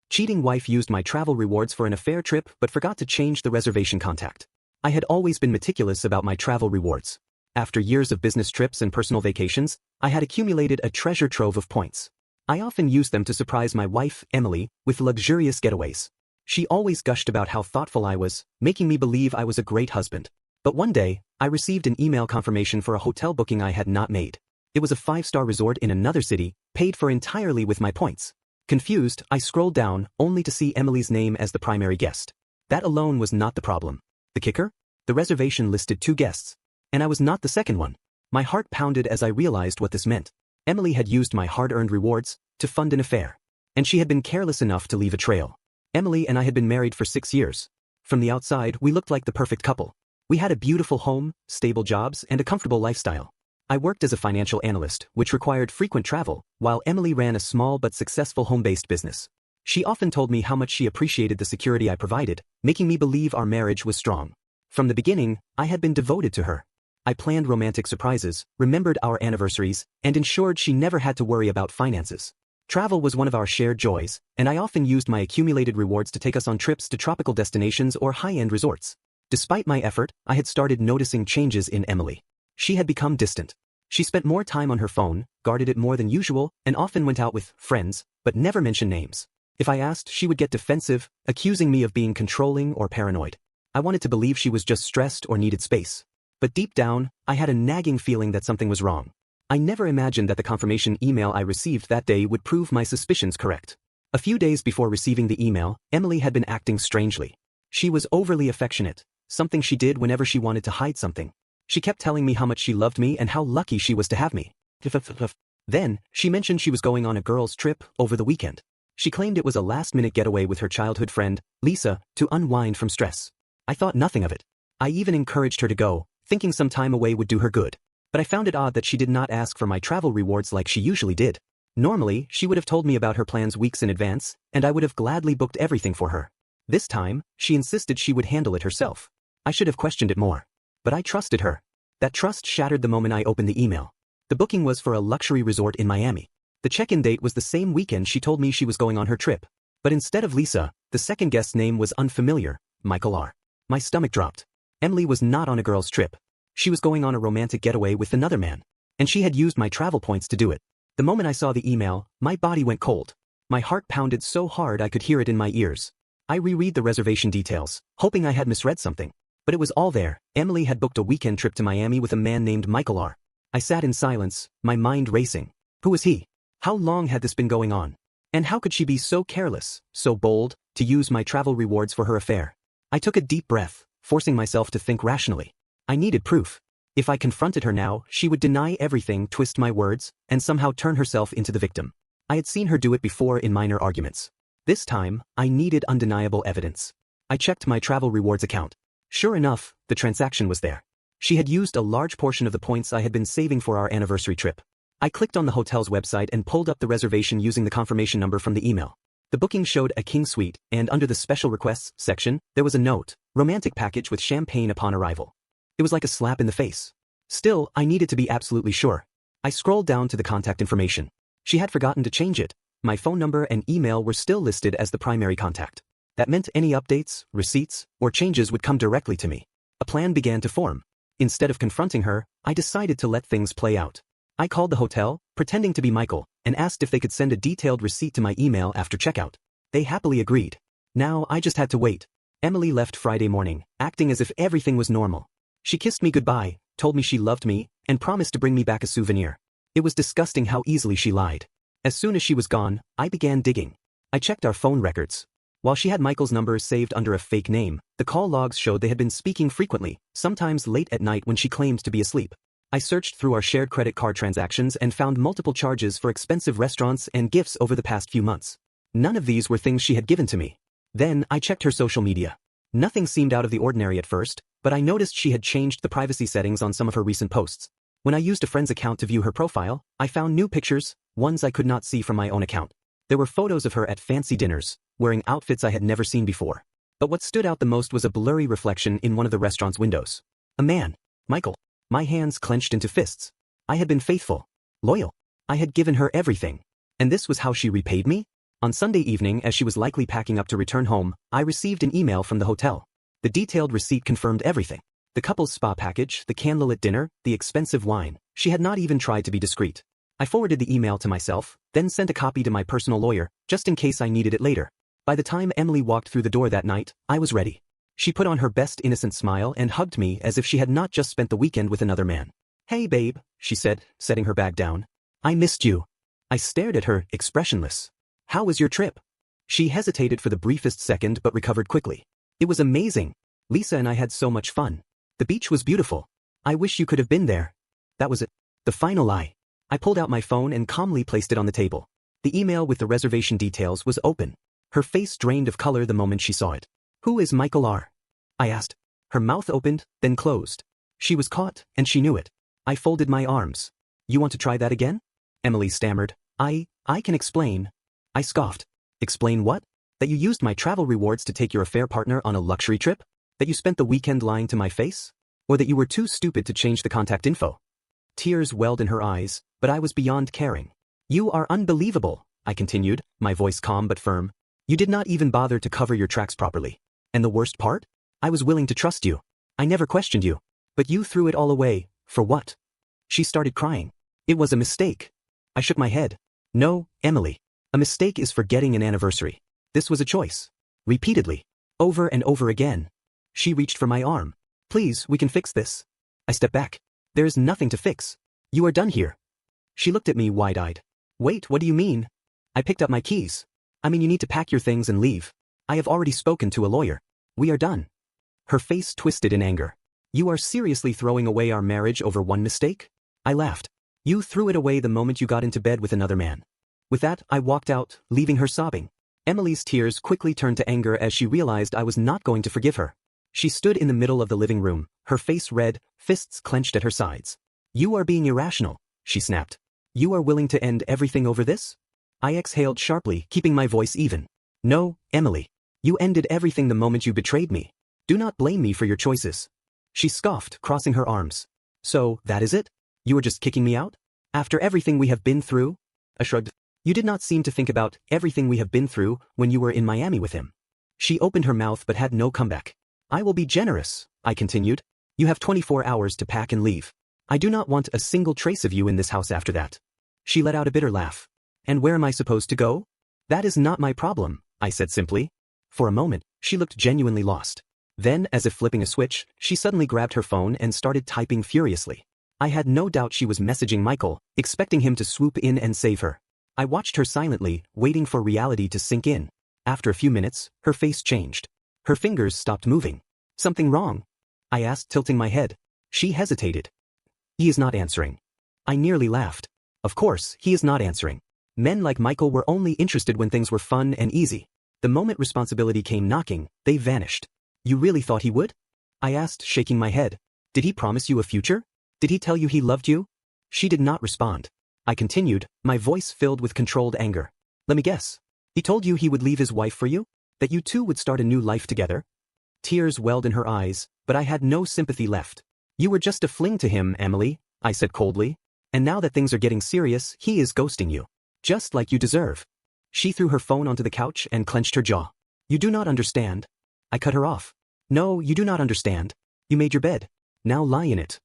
Cheating wife used my travel rewards for an affair trip but forgot to change the reservation contact. I had always been meticulous about my travel rewards. After years of business trips and personal vacations, I had accumulated a treasure trove of points. I often used them to surprise my wife, Emily, with luxurious getaways. She always gushed about how thoughtful I was, making me believe I was a great husband. But one day, I received an email confirmation for a hotel booking I had not made. It was a 5-star resort in another city, paid for entirely with my points. Confused, I scrolled down, only to see Emily's name as the primary guest. That alone was not the problem. The kicker? The reservation listed 2 guests. And I was not the second one. My heart pounded as I realized what this meant. Emily had used my hard-earned rewards to fund an affair. And she had been careless enough to leave a trail. Emily and I had been married for 6 years. From the outside, we looked like the perfect couple. We had a beautiful home, stable jobs, and a comfortable lifestyle. I worked as a financial analyst, which required frequent travel, while Emily ran a small but successful home-based business. She often told me how much she appreciated the security I provided, making me believe our marriage was strong. From the beginning, I had been devoted to her. I planned romantic surprises, remembered our anniversaries, and ensured she never had to worry about finances. Travel was one of our shared joys, and I often used my accumulated rewards to take us on trips to tropical destinations or high-end resorts. Despite my effort, I had started noticing changes in Emily. She had become distant. She spent more time on her phone, guarded it more than usual, and often went out with friends, but never mentioned names. If I asked, she would get defensive, accusing me of being controlling or paranoid. I wanted to believe she was just stressed or needed space. But deep down, I had a nagging feeling that something was wrong. I never imagined that the confirmation email I received that day would prove my suspicions correct. A few days before receiving the email, Emily had been acting strangely. She was overly affectionate, something she did whenever she wanted to hide something. She kept telling me how much she loved me and how lucky she was to have me. Then, she mentioned she was going on a girls' trip over the weekend. She claimed it was a last-minute getaway with her childhood friend, Lisa, to unwind from stress. I thought nothing of it. I even encouraged her to go, thinking some time away would do her good. But I found it odd that she did not ask for my travel rewards like she usually did. Normally, she would have told me about her plans weeks in advance, and I would have gladly booked everything for her. This time, she insisted she would handle it herself. I should have questioned it more. But I trusted her. That trust shattered the moment I opened the email. The booking was for a luxury resort in Miami. The check-in date was the same weekend she told me she was going on her trip. But instead of Lisa, the second guest's name was unfamiliar, Michael R. My stomach dropped. Emily was not on a girl's trip. She was going on a romantic getaway with another man. And she had used my travel points to do it. The moment I saw the email, my body went cold. My heart pounded so hard I could hear it in my ears. I reread the reservation details, hoping I had misread something. But it was all there. Emily had booked a weekend trip to Miami with a man named Michael R. I sat in silence, my mind racing. Who was he? How long had this been going on? And how could she be so careless, so bold, to use my travel rewards for her affair? I took a deep breath, forcing myself to think rationally. I needed proof. If I confronted her now, she would deny everything, twist my words, and somehow turn herself into the victim. I had seen her do it before in minor arguments. This time, I needed undeniable evidence. I checked my travel rewards account. Sure enough, the transaction was there. She had used a large portion of the points I had been saving for our anniversary trip. I clicked on the hotel's website and pulled up the reservation using the confirmation number from the email. The booking showed a king suite, and under the special requests section, there was a note, romantic package with champagne upon arrival. It was like a slap in the face. Still, I needed to be absolutely sure. I scrolled down to the contact information. She had forgotten to change it. My phone number and email were still listed as the primary contact. That meant any updates, receipts, or changes would come directly to me. A plan began to form. Instead of confronting her, I decided to let things play out. I called the hotel, pretending to be Michael, and asked if they could send a detailed receipt to my email after checkout. They happily agreed. Now I just had to wait. Emily left Friday morning, acting as if everything was normal. She kissed me goodbye, told me she loved me, and promised to bring me back a souvenir. It was disgusting how easily she lied. As soon as she was gone, I began digging. I checked our phone records. While she had Michael's number saved under a fake name, the call logs showed they had been speaking frequently, sometimes late at night when she claimed to be asleep. I searched through our shared credit card transactions and found multiple charges for expensive restaurants and gifts over the past few months. None of these were things she had given to me. Then, I checked her social media. Nothing seemed out of the ordinary at first, but I noticed she had changed the privacy settings on some of her recent posts. When I used a friend's account to view her profile, I found new pictures, ones I could not see from my own account. There were photos of her at fancy dinners, wearing outfits I had never seen before. But what stood out the most was a blurry reflection in one of the restaurant's windows. A man. Michael. My hands clenched into fists. I had been faithful. Loyal. I had given her everything. And this was how she repaid me? On Sunday evening, as she was likely packing up to return home, I received an email from the hotel. The detailed receipt confirmed everything. The couple's spa package, the candlelit dinner, the expensive wine. She had not even tried to be discreet. I forwarded the email to myself, then sent a copy to my personal lawyer, just in case I needed it later. By the time Emily walked through the door that night, I was ready. She put on her best innocent smile and hugged me as if she had not just spent the weekend with another man. "Hey babe," she said, setting her bag down. "I missed you." I stared at her, expressionless. "How was your trip?" She hesitated for the briefest second but recovered quickly. "It was amazing. Lisa and I had so much fun. The beach was beautiful. I wish you could have been there." That was it. The final lie. I pulled out my phone and calmly placed it on the table. The email with the reservation details was open. Her face drained of color the moment she saw it. "Who is Michael R.?" I asked. Her mouth opened, then closed. She was caught, and she knew it. I folded my arms. "You want to try that again?" Emily stammered. I can explain." I scoffed. "Explain what? That you used my travel rewards to take your affair partner on a luxury trip? That you spent the weekend lying to my face? Or that you were too stupid to change the contact info?" Tears welled in her eyes, but I was beyond caring. "You are unbelievable," I continued, my voice calm but firm. "You did not even bother to cover your tracks properly. And the worst part? I was willing to trust you. I never questioned you. But you threw it all away, for what?" She started crying. "It was a mistake." I shook my head. "No, Emily. A mistake is forgetting an anniversary. This was a choice. Repeatedly. Over and over again." She reached for my arm. "Please, we can fix this." I stepped back. "There is nothing to fix. You are done here." She looked at me wide-eyed. "Wait, what do you mean?" I picked up my keys. "I mean you need to pack your things and leave. I have already spoken to a lawyer. We are done." Her face twisted in anger. "You are seriously throwing away our marriage over one mistake?" I laughed. "You threw it away the moment you got into bed with another man." With that, I walked out, leaving her sobbing. Emily's tears quickly turned to anger as she realized I was not going to forgive her. She stood in the middle of the living room, her face red, fists clenched at her sides. "You are being irrational," she snapped. "You are willing to end everything over this?" I exhaled sharply, keeping my voice even. "No, Emily. You ended everything the moment you betrayed me. Do not blame me for your choices." She scoffed, crossing her arms. "So, that is it? You are just kicking me out? After everything we have been through?" I shrugged. "You did not seem to think about everything we have been through when you were in Miami with him." She opened her mouth but had no comeback. "I will be generous," I continued. "You have 24 hours to pack and leave. I do not want a single trace of you in this house after that." She let out a bitter laugh. "And where am I supposed to go?" "That is not my problem," I said simply. For a moment, she looked genuinely lost. Then, as if flipping a switch, she suddenly grabbed her phone and started typing furiously. I had no doubt she was messaging Michael, expecting him to swoop in and save her. I watched her silently, waiting for reality to sink in. After a few minutes, her face changed. Her fingers stopped moving. "Something wrong?" I asked, tilting my head. She hesitated. "He is not answering." I nearly laughed. Of course, he is not answering. Men like Michael were only interested when things were fun and easy. The moment responsibility came knocking, they vanished. "You really thought he would?" I asked, shaking my head. "Did he promise you a future? Did he tell you he loved you?" She did not respond. I continued, my voice filled with controlled anger. "Let me guess. He told you he would leave his wife for you? That you two would start a new life together?" Tears welled in her eyes, but I had no sympathy left. "You were just a fling to him, Emily," I said coldly. "And now that things are getting serious, he is ghosting you. Just like you deserve." She threw her phone onto the couch and clenched her jaw. "You do not understand." I cut her off. "No, you do not understand. You made your bed. Now lie in it."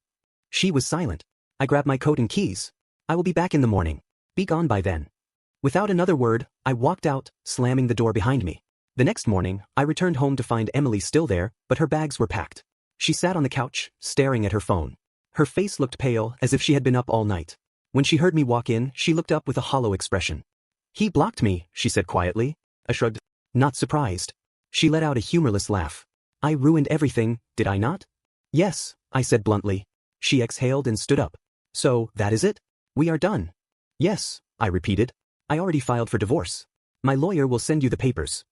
She was silent. I grabbed my coat and keys. "I will be back in the morning. Be gone by then." Without another word, I walked out, slamming the door behind me. The next morning, I returned home to find Emily still there, but her bags were packed. She sat on the couch, staring at her phone. Her face looked pale, as if she had been up all night. When she heard me walk in, she looked up with a hollow expression. "He blocked me," she said quietly. I shrugged. Not surprised. She let out a humorless laugh. "I ruined everything, did I not?" "Yes," I said bluntly. She exhaled and stood up. "So, that is it? We are done." "Yes," I repeated. "I already filed for divorce. My lawyer will send you the papers."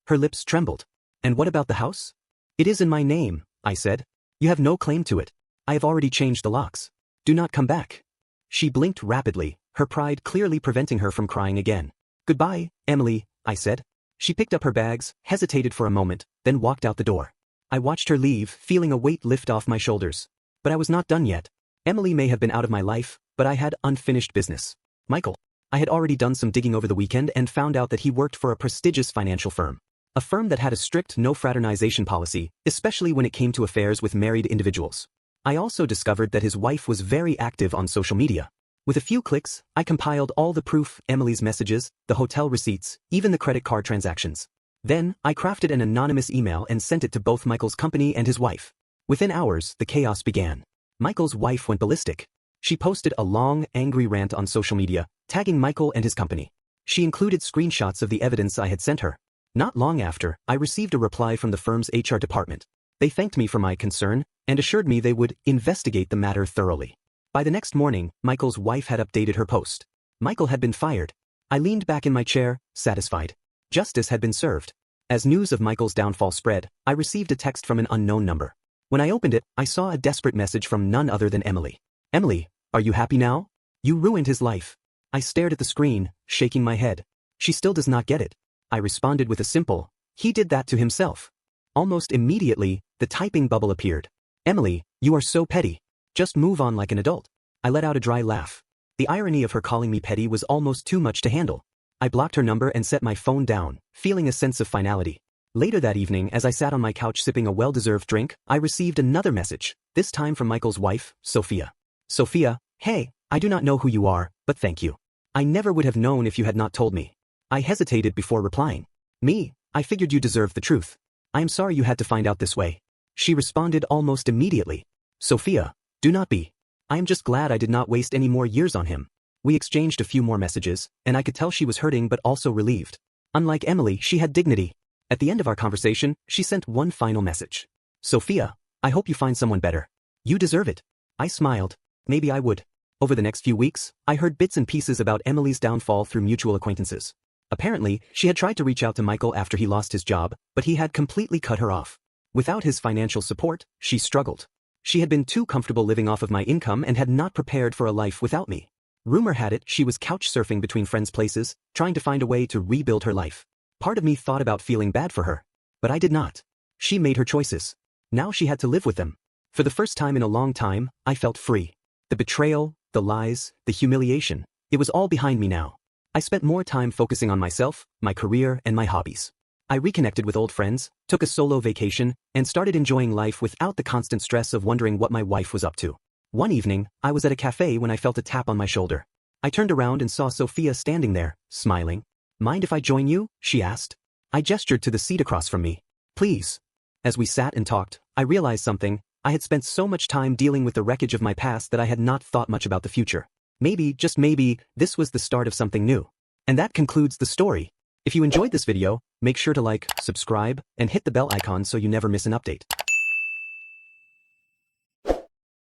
Her lips trembled. "And what about the house?" "It is in my name," I said. "You have no claim to it. I have already changed the locks. Do not come back." She blinked rapidly, her pride clearly preventing her from crying again. "Goodbye, Emily," I said. She picked up her bags, hesitated for a moment, then walked out the door. I watched her leave, feeling a weight lift off my shoulders. But I was not done yet. Emily may have been out of my life, but I had unfinished business. Michael. I had already done some digging over the weekend and found out that he worked for a prestigious financial firm. A firm that had a strict no fraternization policy, especially when it came to affairs with married individuals. I also discovered that his wife was very active on social media. With a few clicks, I compiled all the proof, Emily's messages, the hotel receipts, even the credit card transactions. Then, I crafted an anonymous email and sent it to both Michael's company and his wife. Within hours, the chaos began. Michael's wife went ballistic. She posted a long, angry rant on social media, tagging Michael and his company. She included screenshots of the evidence I had sent her. Not long after, I received a reply from the firm's HR department. They thanked me for my concern and assured me they would investigate the matter thoroughly. By the next morning, Michael's wife had updated her post. Michael had been fired. I leaned back in my chair, satisfied. Justice had been served. As news of Michael's downfall spread, I received a text from an unknown number. When I opened it, I saw a desperate message from none other than Emily. Emily, are you happy now? You ruined his life. I stared at the screen, shaking my head. She still does not get it. I responded with a simple, he did that to himself. Almost immediately, the typing bubble appeared. Emily, you are so petty. Just move on like an adult. I let out a dry laugh. The irony of her calling me petty was almost too much to handle. I blocked her number and set my phone down, feeling a sense of finality. Later that evening, as I sat on my couch sipping a well-deserved drink, I received another message, this time from Michael's wife, Sophia. Sophia, hey, I do not know who you are, but thank you. I never would have known if you had not told me. I hesitated before replying. Me, I figured you deserved the truth. I am sorry you had to find out this way. She responded almost immediately. Sophia, do not be. I am just glad I did not waste any more years on him. We exchanged a few more messages, and I could tell she was hurting but also relieved. Unlike Emily, she had dignity. At the end of our conversation, she sent one final message. Sophia, I hope you find someone better. You deserve it. I smiled. Maybe I would. Over the next few weeks, I heard bits and pieces about Emily's downfall through mutual acquaintances. Apparently, she had tried to reach out to Michael after he lost his job, but he had completely cut her off. Without his financial support, she struggled. She had been too comfortable living off of my income and had not prepared for a life without me. Rumor had it she was couch surfing between friends' places, trying to find a way to rebuild her life. Part of me thought about feeling bad for her. But I did not. She made her choices. Now she had to live with them. For the first time in a long time, I felt free. The betrayal, the lies, the humiliation, it was all behind me now. I spent more time focusing on myself, my career, and my hobbies. I reconnected with old friends, took a solo vacation, and started enjoying life without the constant stress of wondering what my wife was up to. One evening, I was at a cafe when I felt a tap on my shoulder. I turned around and saw Sophia standing there, smiling. Mind if I join you? She asked. I gestured to the seat across from me. Please. As we sat and talked, I realized something. I had spent so much time dealing with the wreckage of my past that I had not thought much about the future. Maybe, just maybe, this was the start of something new. And that concludes the story. If you enjoyed this video, make sure to like, subscribe, and hit the bell icon so you never miss an update.